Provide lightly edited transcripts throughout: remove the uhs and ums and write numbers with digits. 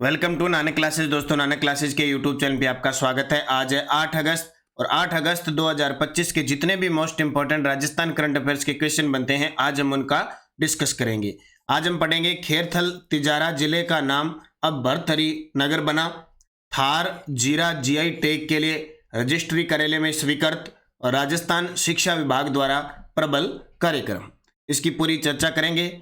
Welcome to Nanak classes. दोस्तों, Nanak classes के YouTube channel पे आपका स्वागत है। आज है 8 अगस्त और 8 अगस्त 2025 के जितने भी most important Rajasthan current affairs के क्वेश्चन बनते हैं आज हम उनका डिस्कस करेंगे। आज हम पढ़ेंगे खेरथल तिजारा जिले का नाम अब भरथरी नगर बना, थार जीरा जीआई टैग के लिए रजिस्ट्री कार्यालय में स्वीकृत और राजस्थान शिक्षा विभाग द्वारा प्रबल कार्यक्रम, इसकी पूरी चर्चा करेंगे।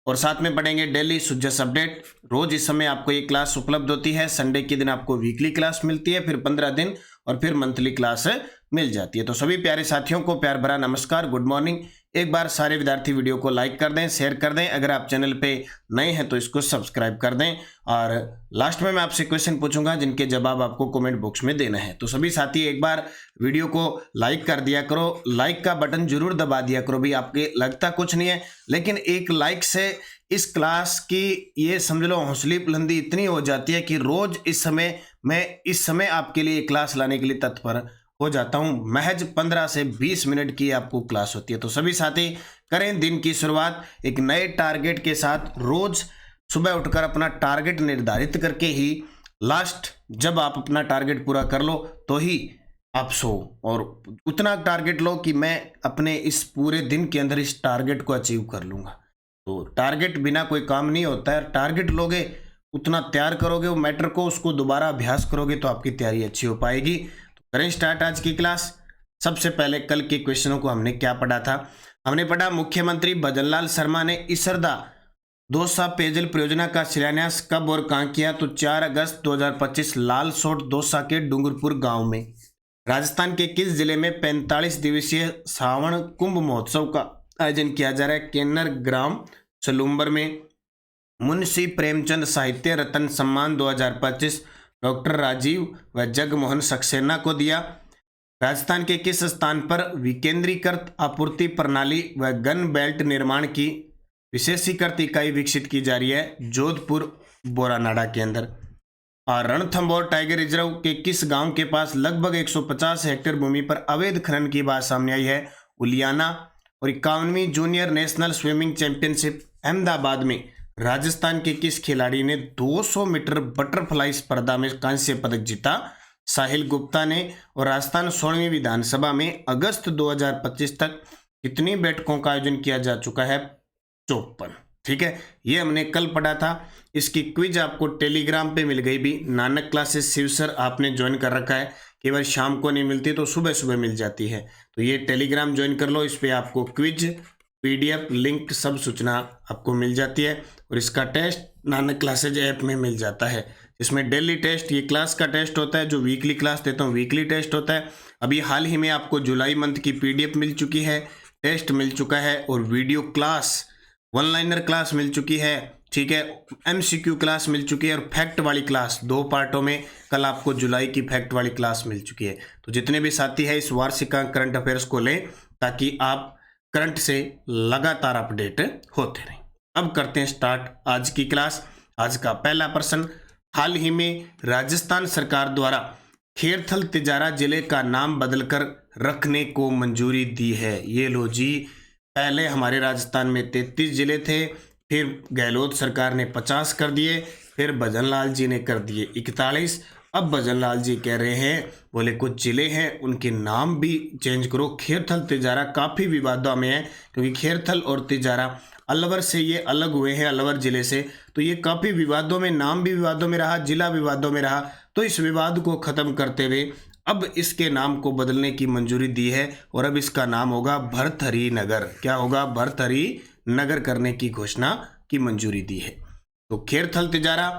और साथ में पढ़ेंगे डेली सुजस अपडेट। रोज इस समय आपको ये क्लास उपलब्ध होती है। संडे के दिन आपको वीकली क्लास मिलती है, फिर 15 दिन और फिर मंथली क्लास मिल जाती है। तो सभी प्यारे साथियों को प्यार भरा नमस्कार, गुड मॉर्निंग। एक बार सारे विद्यार्थी वीडियो को लाइक कर दें, शेयर कर दें। अगर आप चैनल पे नए हैं तो इसको सब्सक्राइब कर दें। और लास्ट में मैं आपसे क्वेश्चन पूछूंगा जिनके जवाब आपको कमेंट बॉक्स में देना है। तो सभी साथी एक बार वीडियो को लाइक कर दिया करो, लाइक का बटन जरूर दबा दिया करो। भी आपके लगता कुछ नहीं है, लेकिन एक लाइक से इस क्लास की ये समझ लो हौसली बुलंदी इतनी हो जाती है कि रोज इस समय आपके लिए क्लास लाने के लिए तत्पर हो जाता हूं। महज 15 से 20 मिनट की आपको क्लास होती है। तो सभी साथी करें दिन की शुरुआत एक नए टारगेट के साथ। रोज सुबह उठकर अपना टारगेट निर्धारित करके ही लास्ट जब आप अपना टारगेट पूरा कर लो तो ही आप सो, और उतना टारगेट लो कि मैं अपने इस पूरे दिन के अंदर इस टारगेट को अचीव कर लूंगा। तो टारगेट बिना कोई काम नहीं होता है। टारगेट लोगे, उतना तैयार करोगे वो मैटर को, उसको दोबारा अभ्यास करोगे तो आपकी तैयारी अच्छी हो पाएगी। तो करें स्टार्ट आज की क्लास। सबसे पहले कल के क्वेश्चनों को हमने क्या पढ़ा था? हमने पढ़ा मुख्यमंत्री भजनलाल शर्मा ने इसरदा दौसा पेयजल परियोजना का शिलान्यास कब और कहां किया? तो 4 अगस्त 2025 लालसोट दौसा के डूंगरपुर गांव में। राजस्थान के किस जिले में 45 दिवसीय श्रावण कुंभ महोत्सव का आयोजन किया जा रहा है? केन्नर ग्राम सलूम्बर में। मुंशी प्रेमचंद साहित्य रत्न सम्मान 2025 डॉक्टर राजीव व जगमोहन सक्सेना को दिया। राजस्थान के किस स्थान पर विकेंद्रीकृत आपूर्ति प्रणाली व गन बेल्ट निर्माण की विशेषीकृत इकाई विकसित की जा रही है? जोधपुर बोरानाडा के अंदर। और रणथंभौर टाइगर रिजर्व के किस गांव के पास लगभग 150 हेक्टेयर भूमि पर अवैध खनन की बात सामने आई है? उलियाना। और 51वीं junior national swimming championship Ahmedabad में राजस्थान के किस खिलाड़ी ने 200 मीटर बटरफ्लाई स्पर्धा में कांस्य पदक जीता? साहिल गुप्ता ने। और राजस्थान 16वीं विधानसभा में अगस्त 2025 तक कितनी बैठकों का आयोजन किया जा चुका है? 54। ठीक है, ये हमने कल पढ़ा था। इसकी क्विज आपको टेलीग्राम पे मिल गई भी। नानक क्लासेस शिवसर आपने ज्वाइन कर रखा है, केवल शाम को नहीं मिलती तो सुबह सुबह मिल जाती है। तो ये टेलीग्राम ज्वाइन कर लो, इस पे आपको क्विज पीडीएफ लिंक सब सूचना आपको मिल जाती है। और इसका टेस्ट नानक क्लासेज ऐप में मिल जाता है, इसमें डेली टेस्ट, ये क्लास का टेस्ट होता है। जो वीकली क्लास देता हूँ वीकली टेस्ट होता है। अभी हाल ही में आपको जुलाई मंथ की पीडीएफ मिल चुकी है, टेस्ट मिल चुका है और video class one liner class मिल चुकी है। ठीक है, एमसीक्यू क्लास मिल चुकी है और फैक्ट वाली क्लास 2 पार्टों में कल आपको जुलाई की फैक्ट वाली क्लास मिल चुकी है। तो जितने भी साथी हैं इस वार्षिक करंट अफेयर्स को लें ताकि आप करंट से लगातार अपडेट होते रहें। अब करते हैं स्टार्ट आज की क्लास। आज का पहला प्रश्न, हाल ही में राजस्थान सरकार द्वारा खेरथल तिजारा जिले का नाम बदलकर रखने को मंजूरी दी है। ये लो जी, पहले हमारे राजस्थान में 33 जिले थे, फिर गहलोत सरकार ने 50 कर दिए, फिर भजनलाल जी ने कर दिए 41। अब भजनलाल जी कह रहे हैं, बोले कुछ जिले हैं उनके नाम भी चेंज करो। खेरथल तिजारा काफ़ी विवादों में है क्योंकि खेरथल और तिजारा अलवर से ये अलग हुए हैं, अलवर जिले से। तो ये काफ़ी विवादों में, नाम भी विवादों में रहा, जिला विवादों में रहा। तो इस विवाद को ख़त्म करते हुए अब इसके नाम को बदलने की मंजूरी दी है और अब इसका नाम होगा भरथरी नगर। क्या होगा? भरथरी नगर करने की घोषणा की मंजूरी दी है। तो खेरथल तिजारा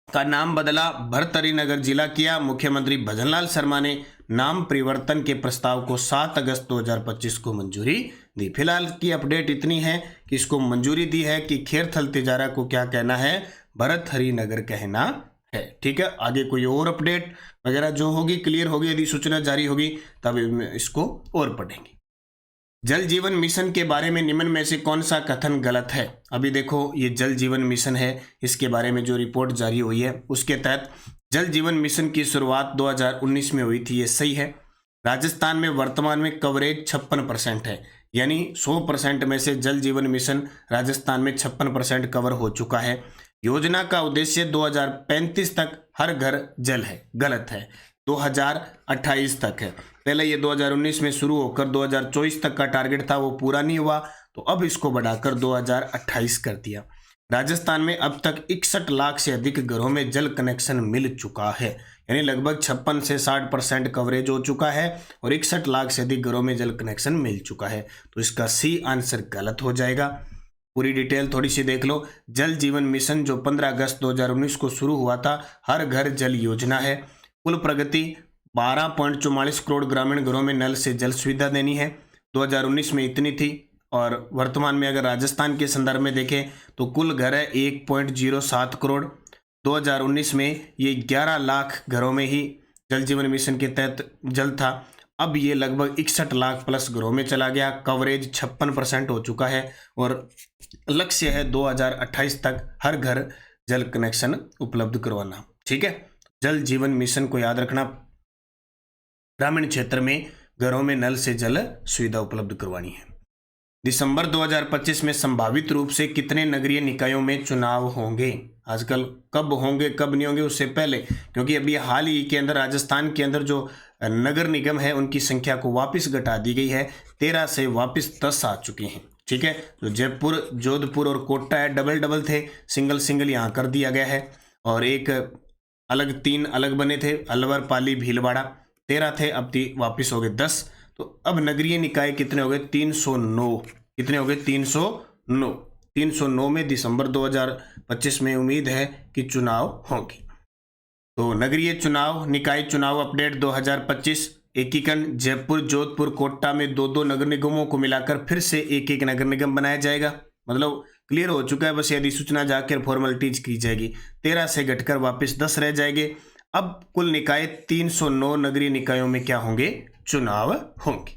का नाम बदला, भरथरी नगर जिला किया। मुख्यमंत्री भजनलाल शर्मा ने नाम परिवर्तन के प्रस्ताव को 7 अगस्त 2025 को मंजूरी दी। फिलहाल की अपडेट इतनी है कि इसको मंजूरी दी है कि खेरथल तिजारा को क्या कहना है? भरथरी नगर कहना है। ठीक है, आगे कोई और अपडेट वगैरह जो होगी, क्लियर होगी, यदि सूचना जारी होगी तब इसको और पढ़ेंगे। जल जीवन मिशन के बारे में निम्न में से कौन सा कथन गलत है? अभी देखो, ये जल जीवन मिशन है, इसके बारे में जो रिपोर्ट जारी हुई है उसके तहत जल जीवन मिशन की शुरुआत 2019 में हुई थी, ये सही है। राजस्थान में वर्तमान में कवरेज 56% है, यानी 100% में से जल जीवन मिशन राजस्थान में 56% कवर हो चुका है। योजना का उद्देश्य 2035 तक हर घर जल है, गलत है, 2028 तक है। पहले ये 2019 में शुरू होकर 2024 तक का टारगेट था, वो पूरा नहीं हुआ, तो अब इसको बढ़ाकर 2028 कर दिया। राजस्थान में अब तक 61 लाख से अधिक घरों में जल कनेक्शन मिल चुका है, यानी लगभग 56 से 60% कवरेज हो चुका है और 61 लाख से अधिक घरों में जल कनेक्शन मिल चुका है। तो इसका सी आंसर गलत हो जाएगा। पूरी डिटेल थोड़ी सी देख लो। जल जीवन मिशन जो 15 अगस्त 2019 को शुरू हुआ था, हर घर जल योजना है। कुल प्रगति 12.44 करोड़ ग्रामीण घरों में नल से जल सुविधा देनी है। 2019 में इतनी थी और वर्तमान में अगर राजस्थान के संदर्भ में देखें तो कुल घर है 1.07 करोड़। 2019 में ये 11 लाख घरों में ही जल जीवन मिशन के तहत जल था। अब ये लगभग 61 लाख प्लस घरों में चला गया। कवरेज 56% हो चुका है और लक्ष्य है 2028 तक हर घर जल कनेक्शन उपलब्ध करवाना। ठीक है, जल जीवन मिशन को याद रखना, ग्रामीण क्षेत्र में घरों में नल से जल सुविधा उपलब्ध करवानी है। दिसंबर 2025 में संभावित रूप से कितने नगरीय निकायों में चुनाव होंगे? आजकल कब होंगे कब नहीं होंगे उससे पहले, क्योंकि अभी हाल ही के अंदर राजस्थान के अंदर जो नगर निगम है उनकी संख्या को वापस घटा दी गई है, 13 से वापस 10 आ चुके हैं। ठीक है, तो जयपुर, जोधपुर और कोटा है, डबल थे, सिंगल यहाँ कर दिया गया है। और एक अलग 3 अलग बने थे, अलवर, पाली, भीलवाड़ा, 13 थे, अब वापस हो गए 10। तो अब नगरीय निकाय कितने हो गए? 309। कितने हो गए? 309। 309 में दिसंबर 2025 में उम्मीद है कि चुनाव होंगे। तो नगरीय चुनाव, निकाय चुनाव अपडेट 2025 एकीकरण, जयपुर, जोधपुर, कोटा में 2-2 नगर निगमों को मिलाकर फिर से एक नगर निगम बनाया जाएगा। मतलब क्लियर हो चुका है, बस यदि सूचना जाकर फॉर्मेलिटीज की जाएगी। 13 से घटकर वापस 10 रह जाएंगे। अब कुल निकाय 309 नगरीय निकायों में क्या होंगे? चुनाव होंगे।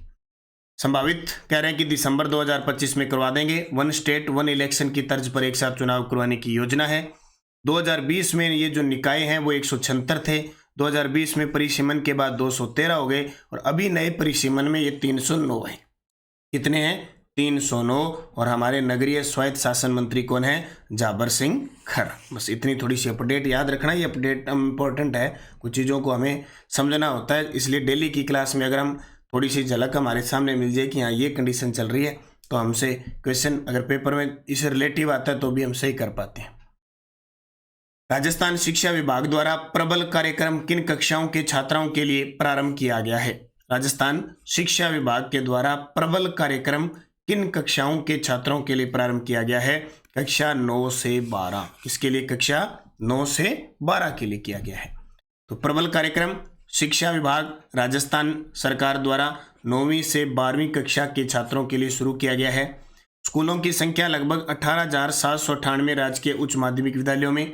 संभावित कह रहे हैं कि दिसंबर 2025 में करवा देंगे। 1 स्टेट 1 इलेक्शन की तर्ज पर एक साथ चुनाव करवाने की योजना है। 2020 में ये जो निकाय हैं वो 176 थे, 2020 में परिसीमन के बाद 213 हो गए और अभी नए परिसीमन में ये 309 हैं। कितने हैं? 309। और हमारे नगरीय स्वायत्त शासन मंत्री कौन है? जाबर सिंह खर। बस इतनी थोड़ी सी अपडेट याद रखना, ये अपडेट इम्पोर्टेंट है, कुछ चीज़ों को हमें समझना होता है, इसलिए डेली की क्लास में अगर हम थोड़ी सी झलक हमारे सामने मिल जाए कि हाँ ये कंडीशन चल रही है, तो हमसे क्वेश्चन अगर पेपर में इससे रिलेटिव आता है तो भी हम सही कर पाते हैं। राजस्थान शिक्षा विभाग द्वारा प्रबल कार्यक्रम किन कक्षाओं के छात्राओं के लिए प्रारंभ किया गया है? राजस्थान शिक्षा विभाग के द्वारा प्रबल कार्यक्रम किन कक्षाओं के छात्रों के लिए प्रारंभ किया गया है? कक्षा 9 से 12। किसके लिए? कक्षा 9 से 12 के लिए किया गया है। तो प्रबल कार्यक्रम शिक्षा विभाग राजस्थान सरकार द्वारा 9वीं से 12वीं कक्षा के छात्रों के लिए शुरू किया गया है। स्कूलों की संख्या लगभग 18,798 राजकीय उच्च माध्यमिक विद्यालयों में।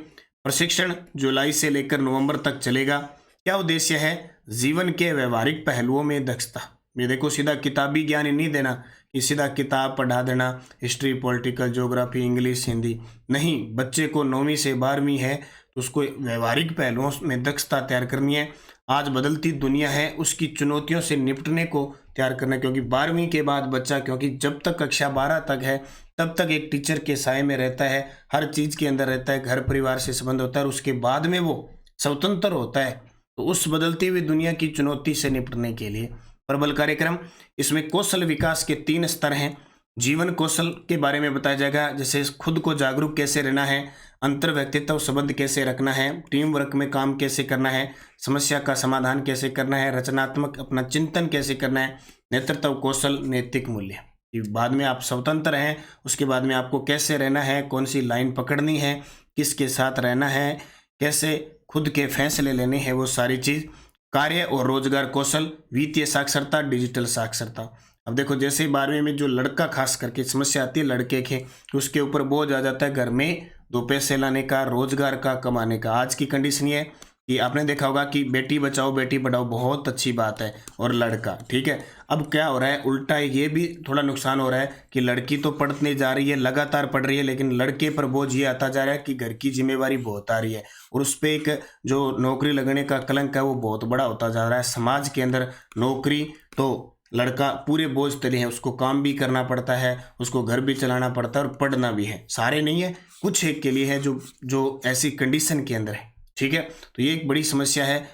प्रशिक्षण जुलाई से लेकर नवंबर तक चलेगा। क्या उद्देश्य है? जीवन के व्यवहारिक पहलुओं में दक्षता। ये देखो, सीधा किताबी ज्ञान ही नहीं देना कि सीधा किताब पढ़ा देना, history, political, geography, English, Hindi नहीं। बच्चे को 9वीं से 12वीं है तो उसको व्यवहारिक पहलुओं में दक्षता तैयार करनी है। आज बदलती दुनिया है, उसकी चुनौतियों से निपटने को तैयार करना, क्योंकि 12वीं के बाद बच्चा, क्योंकि जब तक कक्षा 12 तक है तब तक एक टीचर के साए में रहता है, हर चीज़ के अंदर रहता है, घर परिवार से संबंध होता है और उसके बाद में वो स्वतंत्र होता है। तो उस बदलती हुई दुनिया की चुनौती से निपटने के लिए प्रबल कार्यक्रम, इसमें कौशल विकास के 3 स्तर हैं। जीवन कौशल के बारे में बताया जाएगा, जैसे खुद को जागरूक कैसे रहना है, अंतर व्यक्तित्व संबंध कैसे रखना है, टीम वर्क में काम कैसे करना है, समस्या का समाधान कैसे करना है, रचनात्मक अपना चिंतन कैसे करना है, नेतृत्व कौशल, नैतिक मूल्य। बाद में आप स्वतंत्र हैं, उसके बाद में आपको कैसे रहना है, कौन सी लाइन पकड़नी है, किसके साथ रहना है, कैसे खुद के फैसले लेने हैं, वो सारी चीज़। कार्य और रोजगार कौशल, वित्तीय साक्षरता, डिजिटल साक्षरता। अब देखो, जैसे 12वीं में जो लड़का खास करके समस्या आती है लड़के के, उसके ऊपर बोझ आ जाता है घर में 2 पैसे लाने का, रोजगार का, कमाने का। आज की कंडीशन ये है कि आपने देखा होगा कि बेटी बचाओ बेटी पढ़ाओ बहुत अच्छी बात है, और लड़का, ठीक है। अब क्या हो रहा है, उल्टा है, ये भी थोड़ा नुकसान हो रहा है कि लड़की तो पढ़ने जा रही है, लगातार पढ़ रही है, लेकिन लड़के पर बोझ ये आता जा रहा है कि घर की जिम्मेवारी बहुत आ रही है और उस पर एक जो नौकरी लगने का कलंक है वो बहुत बड़ा होता जा रहा है। समाज के अंदर नौकरी तो लड़का पूरे बोझ तले है, उसको काम भी करना पड़ता है, उसको घर भी चलाना पड़ता है और पढ़ना भी है। सारे नहीं है, कुछ एक के लिए है जो जो ऐसी कंडीशन के अंदर है, ठीक है। तो ये एक बड़ी समस्या है,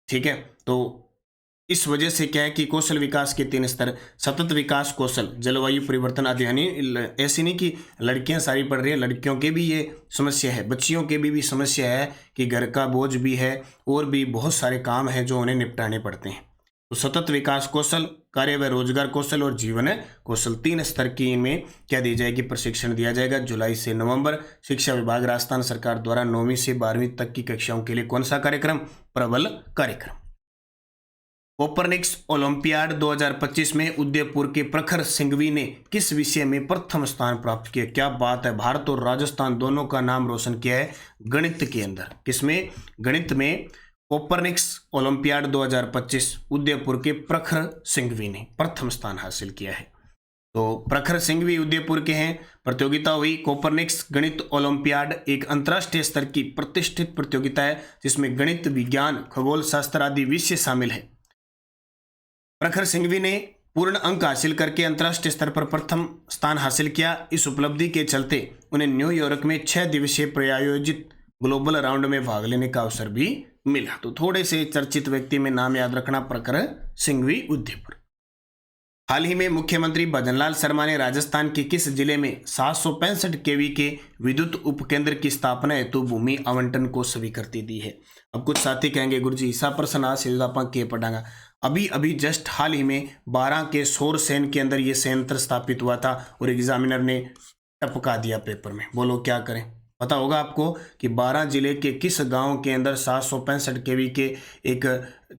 ठीक है। तो इस वजह से क्या है कि कौशल विकास के 3 स्तर, सतत विकास कौशल, जलवायु परिवर्तन आदि, यानी ऐसी नहीं कि लड़कियां सारी पढ़ रही है, लड़कियों के भी ये समस्या है, बच्चियों के भी समस्या है कि घर का बोझ भी है और भी बहुत सारे काम है जो उन्हें निपटाने पड़ते हैं। तो सतत विकास कौशल, कार्य व रोजगार कौशल और जीवन कौशल, 3 स्तर की में क्या दी जाएगी, प्रशिक्षण दिया जाएगा। जुलाई से नवंबर शिक्षा विभाग राजस्थान सरकार द्वारा 9वीं से 12वीं तक की कक्षाओं के लिए कौन सा कार्यक्रम, प्रबल कार्यक्रम। कोपरनिक्स ओलंपियाड 2025 में उदयपुर के प्रखर सिंघवी ने किस विषय में प्रथम स्थान प्राप्त किया। क्या बात है, भारत और राजस्थान दोनों का नाम रोशन किया है गणित के अंदर। किसमें, गणित में। कोपरनिक्स ओलंपियाड 2025 उदयपुर के प्रखर सिंघवी ने प्रथम स्थान हासिल किया है। तो प्रखर सिंघवी उदयपुर के हैं। प्रतियोगिता हुई कोपरनिक्स गणित ओलंपियाड, एक अंतर्राष्ट्रीय स्तर की प्रतिष्ठित प्रतियोगिता है जिसमें गणित, विज्ञान, खगोल शास्त्र आदि विषय शामिल है। प्रखर सिंघवी ने पूर्ण अंक हासिल करके अंतर्राष्ट्रीय स्तर पर प्रथम स्थान हासिल किया। इस उपलब्धि के चलते उन्हें न्यूयॉर्क में 6 दिवसीय प्रायोजित ग्लोबल राउंड में भाग लेने का अवसर भी मिला। तो थोड़े से चर्चित व्यक्ति में नाम याद रखना, प्रखर सिंघवी उदयपुर। हाल ही में मुख्यमंत्री भजनलाल शर्मा ने राजस्थान के किस जिले में 765 केवी के विद्युत उपकेंद्र की स्थापना हेतु भूमि आवंटन को स्वीकृति दी है। अब कुछ साथी कहेंगे गुरुजी ईसा प्रश्न आज से आप के पढ़ांगा। अभी जस्ट हाल ही में 12 के सौर सेन के अंदर ये संयंत्र स्थापित हुआ था और एग्जामिनर ने टपका दिया पेपर में। बोलो क्या करें, पता होगा आपको कि 12 जिले के किस गांव के अंदर 765 केवी के एक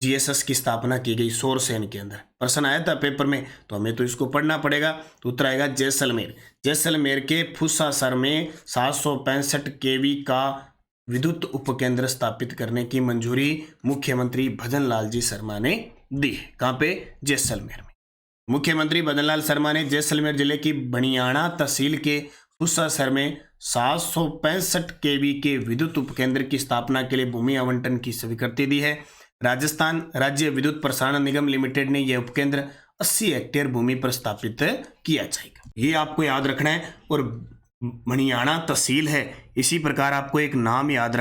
जीएसएस की स्थापना की गई सौर सेन के अंदर। प्रश्न आया था पेपर में, तो हमें तो इसको पढ़ना पड़ेगा। तो उत्तर आएगा जैसलमेर। जैसलमेर के फुस्सासर में 765 केवी का विद्युत उपकेंद्र स्थापित करने की मंजूरी मुख्यमंत्री भजनलाल जी शर्मा ने दी है। कहाँ पे, जैसलमेर में। मुख्यमंत्री भजनलाल शर्मा ने जैसलमेर जिले की बनियाना तहसील के फुस्सासर में 765 केवी के विद्युत उपकेंद्र की स्थापना के लिए भूमि आवंटन की स्वीकृति दी है। राजस्थान राज्य विद्युत प्रसारण निगम लिमिटेड ने यह उपकेंद्र 80 हेक्टेयर भूमि पर स्थापित किया जाएगा। ये आपको याद रखना है। और बनियाना तहसील है, इसी प्रकार आपको एक नाम याद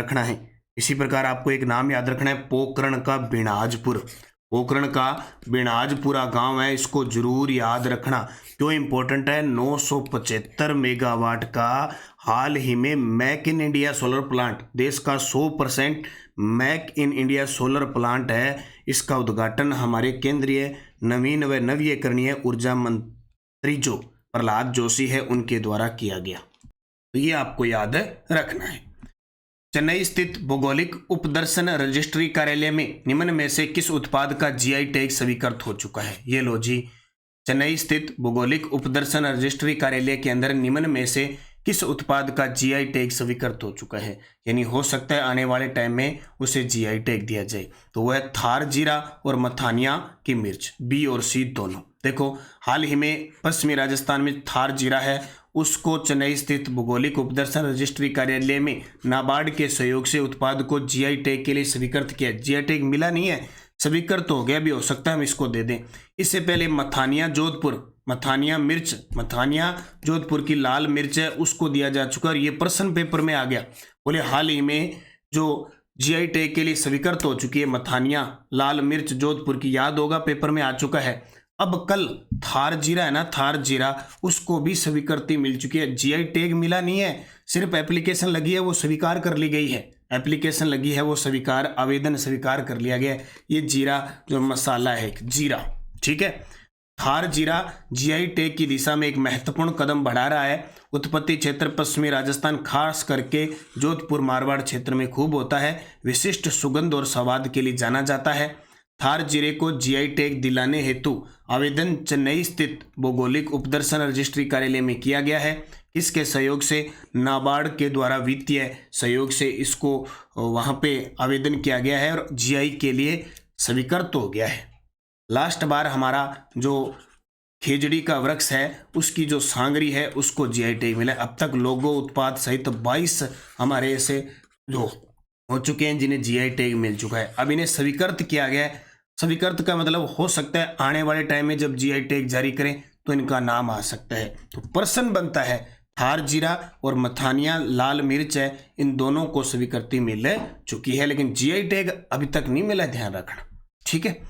रखना है, पोखरण का बिनाजपुर। पोखरण का बिनाजपुरा गांव है, इसको जरूर याद रखना। क्यों इंपॉर्टेंट है, 975 मेगावाट का हाल ही में make in India solar plant, देश का 100% make in India solar plant है। इसका उद्घाटन हमारे केंद्रीय नवीन व नवीकरणीय ऊर्जा मंत्री जो प्रहलाद जोशी है उनके द्वारा किया गया। तो ये आपको याद रखना है। चेन्नई स्थित भौगोलिक उपदर्शन रजिस्ट्री कार्यालय में निम्न में से किस उत्पाद का जीआई टैग स्वीकृत हो चुका है। ये लो जी, चेन्नई स्थित भौगोलिक उपदर्शन रजिस्ट्री कार्यालय के अंदर निम्न में से किस उत्पाद का जीआई टैग स्वीकृत हो चुका है, यानी हो सकता है आने वाले टाइम में उसे जीआई टैग दिया जाए। तो वह थार जीरा और मथानिया की मिर्च, बी और सी दोनों। देखो हाल ही में पश्चिमी राजस्थान में थार जीरा है, उसको चेन्नई स्थित भौगोलिक उपदर्शन रजिस्ट्री कार्यालय में नाबार्ड के सहयोग से उत्पाद को जीआई टैग के लिए स्वीकृत किया। जीआई टैग मिला नहीं है, स्वीकृत तो हो गया, भी हो सकता है हम इसको दे दें। इससे पहले मथानिया मिर्च, मथानिया जोधपुर की लाल मिर्च है, उसको दिया जा चुका और ये प्रश्न पेपर में आ गया। बोले हाल ही में जो जीआई टैग के लिए स्वीकृत हो चुकी है मथानिया लाल मिर्च जोधपुर की, याद होगा पेपर में आ चुका है। अब कल थार जीरा है ना, थार जीरा, उसको भी स्वीकृति मिल चुकी है। जीआई टैग मिला नहीं है, सिर्फ एप्लीकेशन लगी है, वो स्वीकार कर ली गई है। एप्लीकेशन लगी है, वो स्वीकार, आवेदन स्वीकार कर लिया गया। ये जीरा जो मसाला है जीरा, ठीक है। थार जीरा जीआई टैग की दिशा में एक महत्वपूर्ण कदम बढ़ा रहा है। उत्पत्ति क्षेत्र पश्चिमी राजस्थान, खास करके जोधपुर मारवाड़ क्षेत्र में खूब होता है। विशिष्ट सुगंध और स्वाद के लिए जाना जाता है। थार जीरे को जीआई टैग दिलाने हेतु आवेदन चेन्नई स्थित भौगोलिक उपदर्शन रजिस्ट्री कार्यालय में किया गया है। इसके सहयोग से नाबार्ड के द्वारा वित्तीय सहयोग से इसको वहां पे आवेदन किया गया है और जीआई के लिए स्वीकृत हो गया है। लास्ट बार हमारा जो खेजड़ी का वृक्ष है उसकी जो सांगरी है उसको जीआई टैग मिला। अब तक लोगो उत्पाद सहित 22 हमारे ऐसे जो हो चुके हैं जिन्हें जीआई टैग मिल चुका है। अब इन्हें स्वीकृत किया गया है। स्वीकृत का मतलब हो सकता है आने वाले टाइम में जब जीआई टैग जारी करें तो इनका नाम आ सकता है। तो प्रश्न बनता है थार जीरा और मथानिया लाल मिर्च है, इन दोनों को स्वीकृति मिल चुकी है, लेकिन जीआई टैग अभी तक नहीं मिला, ध्यान रखना। ठीक है।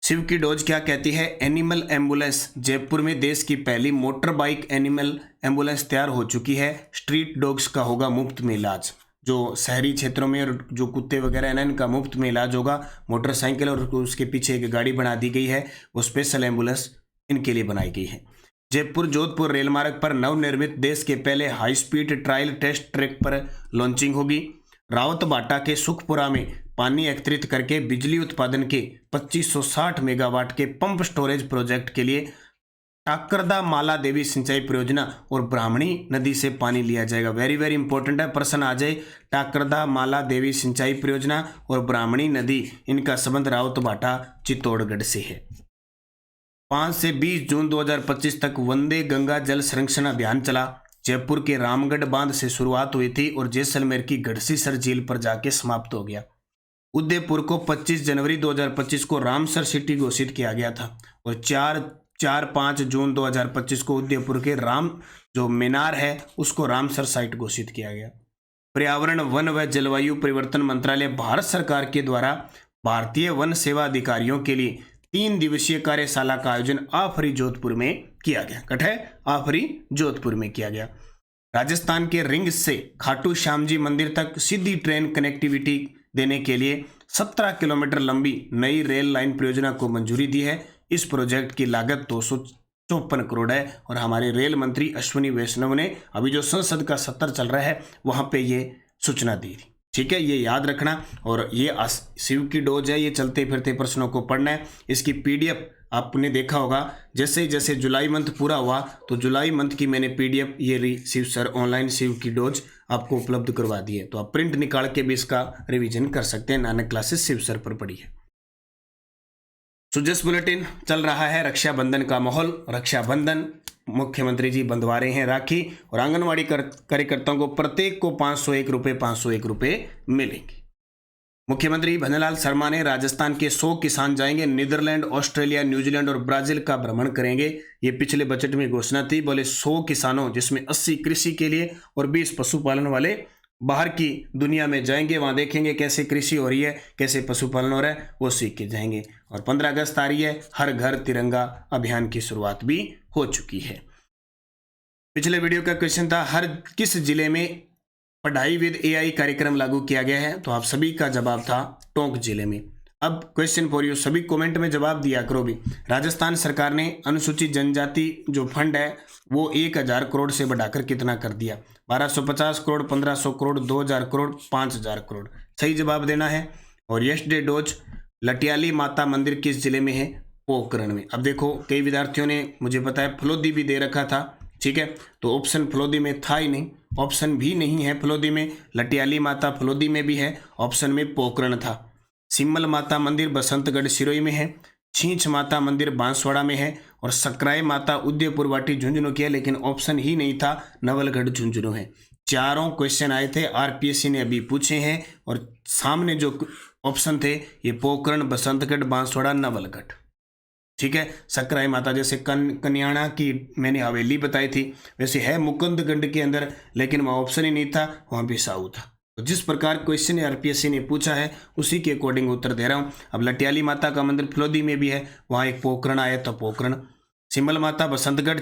शिव की डोज क्या कहती है? Animal ambulance. जयपुर में देश की पहली मोटर बाइक एनिमल एम्बुलेंस तैयार हो चुकी है। स्ट्रीट डॉग्स का होगा मुफ्त में इलाज, जो शहरी क्षेत्रों में और जो कुत्ते वगैरह हैं ना, इनका मुफ्त में इलाज होगा। मोटरसाइकिल और उसके पीछे एक गाड़ी बना दी गई है, वो स्पेशल एम्बुलेंस इनके लिए बनाई गई है। जयपुर जोधपुर रेलमार्ग पर नवनिर्मित देश के पहले high speed trial test track पर लॉन्चिंग होगी। रावतबाटा के सुखपुरा में पानी एकत्रित करके बिजली उत्पादन के 2560 मेगावाट के पंप स्टोरेज प्रोजेक्ट के लिए टाकरदा माला देवी सिंचाई परियोजना और ब्राह्मणी नदी से पानी लिया जाएगा। वेरी वेरी इंपॉर्टेंट है, प्रश्न आ जाए। टाकरदा माला देवी सिंचाई परियोजना और ब्राह्मणी नदी, इनका संबंध रावतबाटा चित्तौड़गढ़ से है। 5 से 20 जून 2025 तक वंदे गंगा जल संरक्षण अभियान चला। जयपुर के रामगढ़ बांध से शुरुआत हुई थी और जैसलमेर की गढ़सीसर झील पर जाके समाप्त हो गया। उदयपुर को 25 जनवरी 2025 को रामसर सिटी घोषित किया गया था और 4-5 जून 2025 को उदयपुर के राम जो मीनार है उसको रामसर साइट घोषित किया गया। पर्यावरण वन व जलवायु परिवर्तन मंत्रालय भारत सरकार के द्वारा भारतीय वन सेवा अधिकारियों के लिए 3 दिवसीय कार्यशाला का आयोजन आफरी जोधपुर में किया गया। कट है, आफरी जोधपुर में किया गया। राजस्थान के रिंग से खाटू श्याम जी मंदिर तक सीधी ट्रेन कनेक्टिविटी देने के लिए 17 किलोमीटर लंबी नई रेल लाइन परियोजना को मंजूरी दी है। इस प्रोजेक्ट की लागत 254 करोड़ है और हमारे रेल मंत्री अश्विनी वैष्णव ने अभी जो संसद का सत्र चल रहा है वहां पे ये सूचना दी थी। ठीक है, ये याद रखना। और ये शिव की डोज है, ये चलते फिरते प्रश्नों को पढ़ना है। इसकी पीडीएफ आपने देखा होगा, जैसे जैसे जुलाई मंथ पूरा हुआ तो जुलाई मंथ की मैंने पीडीएफ ये शिव सर ऑनलाइन शिव की डोज आपको उपलब्ध करवा दी है, तो आप प्रिंट निकाल के भी इसका रिवीजन कर सकते हैं। नानक क्लासेस शिव सर पर पढ़ी है। सुजस बुलेटिन चल रहा है, रक्षाबंधन का माहौल। रक्षाबंधन मुख्यमंत्री जी बंधवा रहे हैं राखी और आंगनवाड़ी कार्यकर्ताओं को प्रत्येक को 501 रुपए मिलेंगे। मुख्यमंत्री भजनलाल शर्मा ने राजस्थान के 100 किसान जाएंगे नीदरलैंड, ऑस्ट्रेलिया, न्यूजीलैंड और ब्राजील का भ्रमण करेंगे। ये पिछले बजट में घोषणा थी। बोले 100 किसानों जिसमें 80 कृषि के लिए और 20 पशुपालन वाले बाहर की दुनिया में जाएंगे, वहां देखेंगे कैसे कृषि हो रही है, कैसे पशुपालन हो रहा है, वो सीख के जाएंगे। और 15 अगस्त आ रही है, हर घर तिरंगा अभियान की शुरुआत भी हो चुकी है। पिछले वीडियो का क्वेश्चन था, हर किस जिले में पढ़ाई विद एआई कार्यक्रम लागू किया गया है? तो आप सभी का जवाब था टोंक जिले में। अब क्वेश्चन फॉर यू, सभी कमेंट में जवाब दिया करो भी। राजस्थान सरकार ने अनुसूचित जनजाति जो फंड है वो 1000 करोड़ से बढ़ाकर कितना कर दिया? 1250 करोड़, 1500 करोड़, 2000 करोड़, 5000 करोड़। सही जवाब देना है। और यस्टरडे डोज लटियाली माता मंदिर किस जिले में है? पोखरण में। अब देखो कई विद्यार्थियों ने मुझे पता है फलोदी भी दे रखा था, ठीक है, तो ऑप्शन फलोदी में था ही नहीं, ऑप्शन भी नहीं है फलोदी में। लटियाली माता फलोदी में भी है, ऑप्शन में पोखरण था। सिम्मल माता मंदिर बसंतगढ़ सिरोही में है। छींच माता मंदिर बांसवाड़ा में है और सकराय माता उदयपुर वाटी झुंझुनू की है, लेकिन ऑप्शन ही नहीं था, नवलगढ़ झुंझुनू है। चारों क्वेश्चन आए थे, आरपीएससी ने अभी पूछे हैं और सामने जो ऑप्शन थे ये पोखरण, बसंतगढ़, बांसवाड़ा, नवलगढ़। ठीक है, सकराय माता जैसे कन्याणा की मैंने हवेली बताई थी, वैसे है मुकुंदगढ़ के अंदर, लेकिन वहाँ ऑप्शन ही नहीं था, वहाँ भी साऊ था। तो जिस प्रकार क्वेश्चन आरपीएससी ने पूछा है उसी के अकॉर्डिंग उत्तर दे रहा हूँ। अब लटियाली माता का मंदिर फलोदी में भी है, वहाँ एक पोखरण आया तो पोखरण। सिमल माता बसंतगढ़,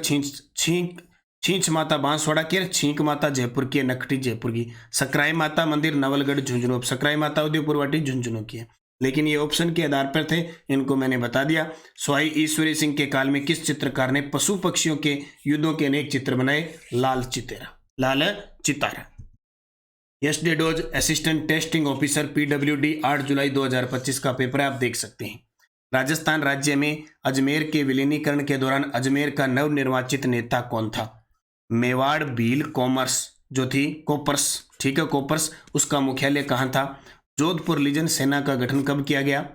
छींच माता बांसवाड़ा की, छींक माता जयपुर की, नकटी जयपुर की। सकराय माता मंदिर नवलगढ़ झुंझुनू, सकराय माता उदयपुर वाटी झुंझुनू की है, लेकिन ये ऑप्शन के आधार पर थे, इनको मैंने बता दिया। स्वाई ईश्वरी सिंह के काल में किस चित्रकार ने पशु पक्षियों के युद्धों के अनेक चित्र बनाए? लाल चितारा। यस्टरडे डोज असिस्टेंट टेस्टिंग ऑफिसर पीडब्ल्यूडी 8 जुलाई 2025 का पेपर है, आप देख सकते हैं। राजस्थान राज्य में अजमेर के विलीनीकरण के दौरान अजमेर का नवनिर्वाचित नेता कौन था? मेवाड़ भील कॉमर्स जो थी कोपर्स, ठीक है, कोपर्स, उसका मुख्यालय कहाँ था? जोधपुर लीजन सेना का गठन कब किया गया?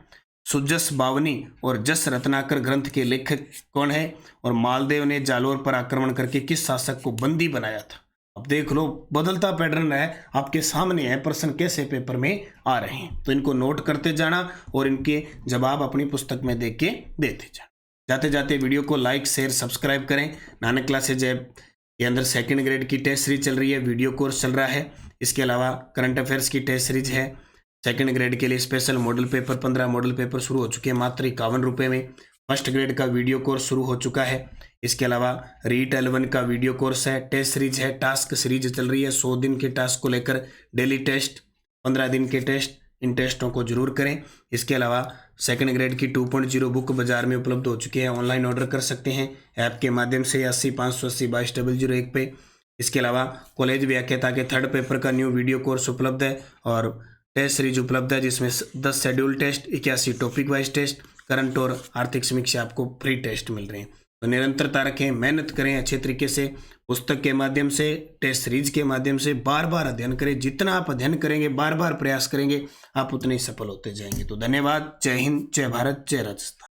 सुजस बावनी और जस रत्नाकर ग्रंथ के लेखक कौन है? और मालदेव ने जालोर पर आक्रमण करके किस शासक को बंदी बनाया था? अब देख लो, बदलता पैटर्न है, आपके सामने है प्रश्न कैसे पेपर में आ रहे हैं, तो इनको नोट करते जाना और इनके जवाब अपनी पुस्तक में देख के देते जाना। जाते जाते वीडियो को लाइक, शेयर, सब्सक्राइब करें। नानक क्लासेज ऐप के अंदर सेकंड ग्रेड की टेस्ट सीरीज चल रही है, वीडियो कोर्स चल रहा है। इसके अलावा करंट अफेयर्स की टेस्ट सीरीज है। सेकंड ग्रेड के लिए special model paper 15 model paper शुरू हो चुके हैं मात्र 51 रुपये में। फर्स्ट ग्रेड का वीडियो कोर्स शुरू हो चुका है। इसके अलावा रीट L1 का वीडियो कोर्स है, टेस्ट सीरीज है, टास्क सीरीज चल रही है। 100 दिन के टास्क को लेकर डेली टेस्ट, 15 दिन के टेस्ट, इन टेस्टों को जरूर करें। इसके अलावा सेकंड ग्रेड की 2.0 बुक बाजार में उपलब्ध हो चुकी है, ऑनलाइन ऑर्डर कर सकते हैं ऐप के माध्यम से 80 580 22 001 पे। इसके अलावा कॉलेज व्याख्याता के थर्ड पेपर का न्यू वीडियो कोर्स उपलब्ध है और टेस्ट सीरीज उपलब्ध है, जिसमें 10 schedule test, 81 topic wise test, current और आर्थिक समीक्षा आपको फ्री टेस्ट मिल रहे हैं। तो निरंतरता रखें, मेहनत करें अच्छे तरीके से, पुस्तक के माध्यम से, टेस्ट सीरीज के माध्यम से बार बार अध्ययन करें। जितना आप अध्ययन करेंगे, बार बार प्रयास करेंगे, आप उतने ही सफल होते जाएंगे। तो धन्यवाद। जय हिंद, जय भारत, जय राजस्थान।